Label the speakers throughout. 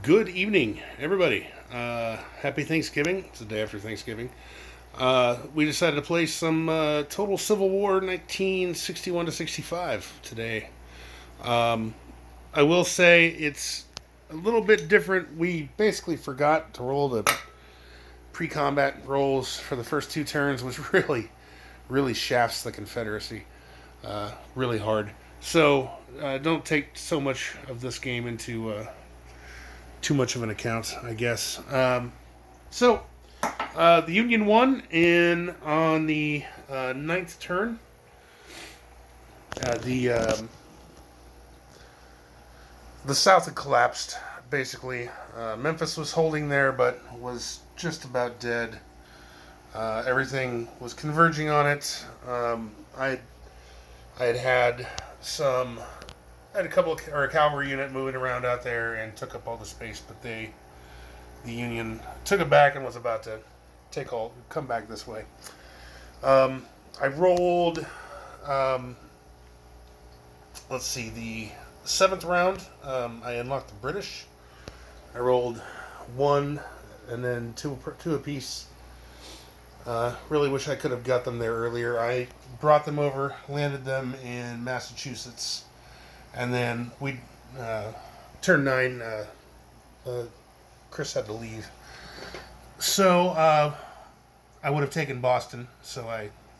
Speaker 1: Good evening, everybody. Happy Thanksgiving. It's the day after Thanksgiving. We decided to play some Total Civil War 1961 to 65 today. I will say it's a little bit different. We basically forgot to roll the pre-combat rolls for the first two turns, which really shafts the Confederacy really hard. So don't take so much of this game into too much of an account, I guess. The Union won on the ninth turn. The South had collapsed, basically. Memphis was holding there, but was just about dead. Everything was converging on it. I had a cavalry unit moving around out there and took up all the space, but the Union took it back and was about to come back this way. I rolled, the seventh round. I unlocked the British. I rolled one and then two apiece. Really wish I could have got them there earlier. I brought them over, landed them in Massachusetts, and then turn 9, Chris had to leave. So I would have taken Boston, so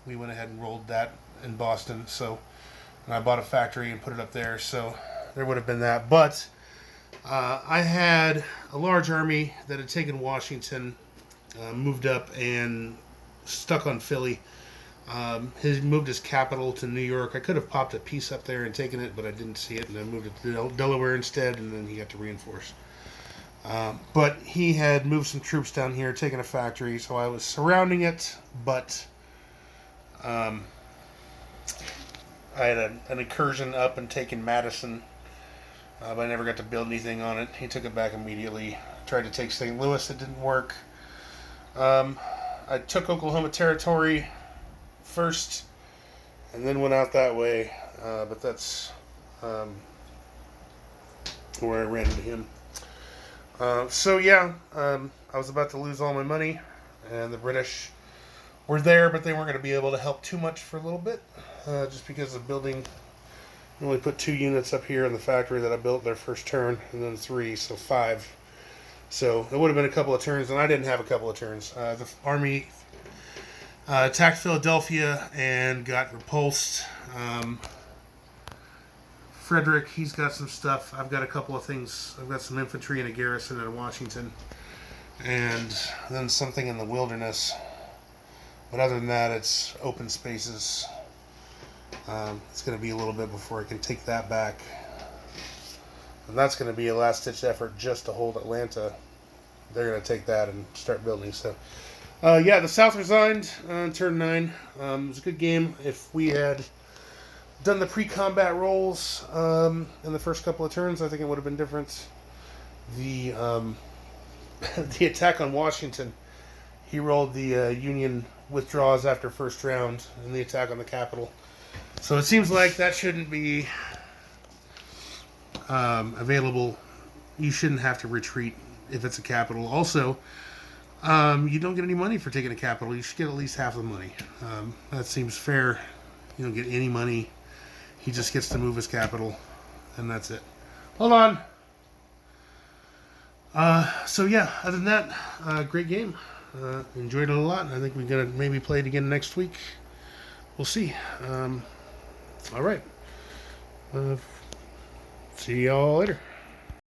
Speaker 1: we went ahead and rolled that in Boston. So and I bought a factory and put it up there, so there would have been that. But I had a large army that had taken Washington, moved up and stuck on Philly. He moved his capital to New York. I could have popped a piece up there and taken it, but I didn't see it, and I moved it to Delaware instead, and then he got to reinforce. But he had moved some troops down here, taken a factory, so I was surrounding it, but I had an incursion up and taken Madison, but I never got to build anything on it. He took it back immediately. Tried to take St. Louis, it didn't work. I took Oklahoma Territory first, and then went out that way, but that's where I ran into him. I was about to lose all my money, and the British were there, but they weren't going to be able to help too much for a little bit, just because of building. I only put 2 units up here in the factory that I built their first turn, and then 3, so 5. So it would have been a couple of turns, and I didn't have a couple of turns. The army attacked Philadelphia and got repulsed. Frederick, he's got some stuff. I've got a couple of things. I've got some infantry and a garrison in Washington, and then something in the wilderness. But other than that, it's open spaces. It's going to be a little bit before I can take that back. And that's going to be a last-ditch effort just to hold Atlanta. They're going to take that and start building. So, the South resigned on turn 9. It was a good game. If we had done the pre-combat rolls in the first couple of turns, I think it would have been different. The the attack on Washington, he rolled the Union withdraws after first round, and the attack on the Capitol. So it seems like that shouldn't be available. You shouldn't have to retreat if it's a capital. Also, you don't get any money for taking a capital. You should get at least half the money. That seems fair. You don't get any money. He just gets to move his capital, and that's it. Hold on. Other than that, great game. Enjoyed it a lot. I think we're going to maybe play it again next week. We'll see. All right. See y'all later.